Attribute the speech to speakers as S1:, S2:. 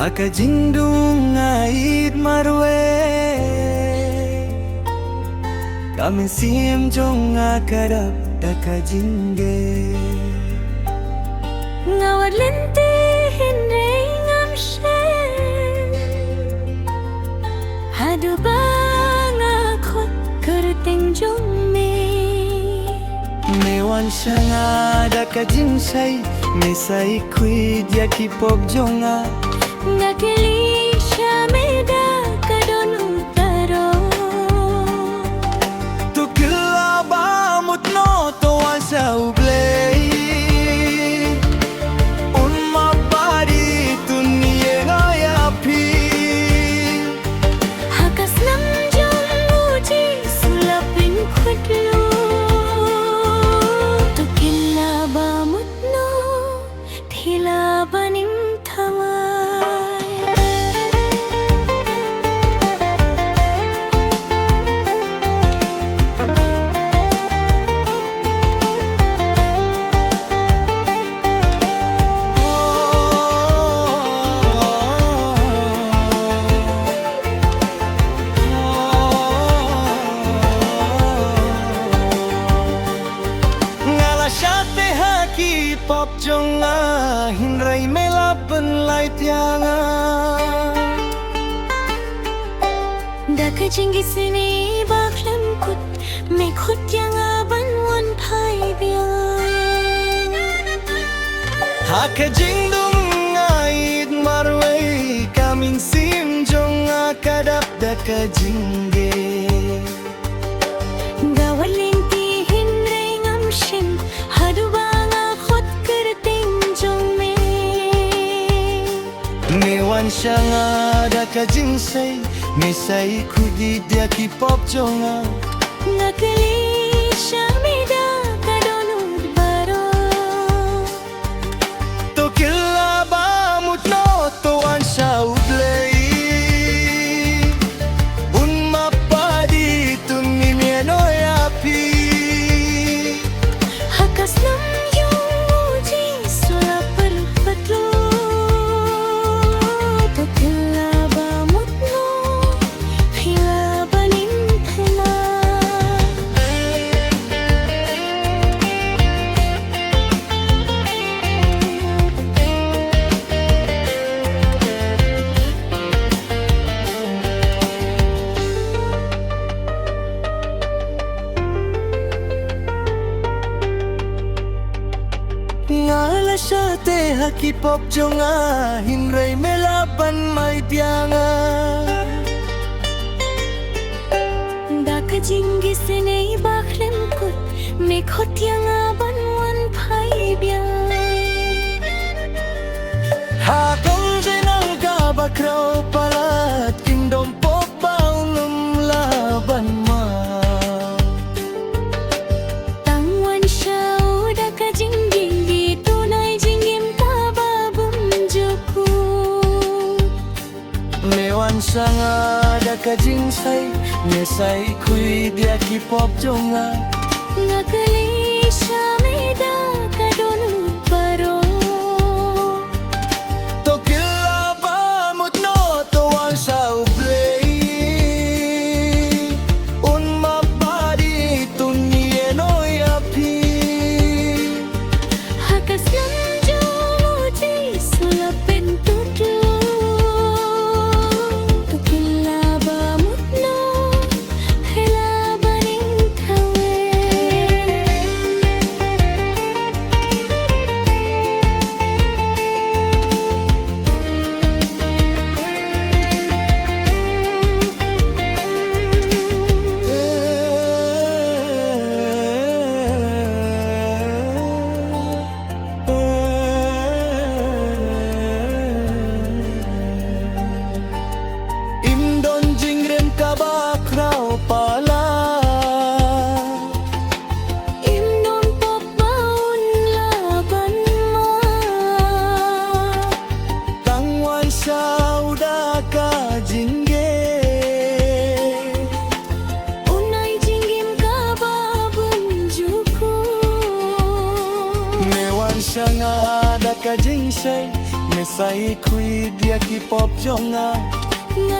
S1: Haka jingdung ngait marwe Kami sim jong akarap daka jingge
S2: Ngawat lente hinre ngam she Hadu banga khot kerteng jong me
S1: Mewan shanga daka jingsay Mesai kui dia kipop jonga
S2: Nakeli shameda kadon utaro
S1: Tu kilaba mutno to asa ublei Un mapari tuniye ngaya pi
S2: Hakas nam jong uji sulapin khutlu Tu kilaba mutno thila banim thama
S1: Pop jonga hinrai mela pen lai tianga
S2: Daka jingi sini baklam kut me khut yang aban wan phai biang
S1: Haka jingdung ngait marway Kaming sim jonga kadap daka jingge
S2: Gawalinti hinre ngam shim hadu banga khut kerteng jong me
S1: Mewan shanga daka jingsay Mesai kudi dia kipop jonga
S2: Nakali shamida kadon utbaro
S1: To kilaba mutno to ansha ublei Un mapadi tunimieno yapi
S2: Hakas nam yung uji sulapar patlo To kilaba mutno hila banin thela
S1: Ngala shate haki pop jonga hinrai melapan mai tianga
S2: Daka jingi sene bakhlem kut me khot yang aban wan phai biang
S1: Ha kong jenal ka bakraw palat kingdom pop baunum laban ma
S2: Tangwan shau daka jingi tunai jingim tababum juku
S1: Mewan sanga daka jingsay Mesai kui dia kipop jonga
S2: Nakali shamida kadon utbaro
S1: To kilaba mutno to ansha ublei Un mapadi tunieno yapi
S2: Hakas nam jong uji sulapin tutlu Tu kilaba mutno hila baning thawe
S1: Imdon jingrem kabakraw pala
S2: Imnon pop baun laban ma
S1: Tangwan sauda ka jingge
S2: Unai jinggim kababun juku
S1: Mewan sanga daka jingsay say khuy dia ki pop jonga
S2: Nga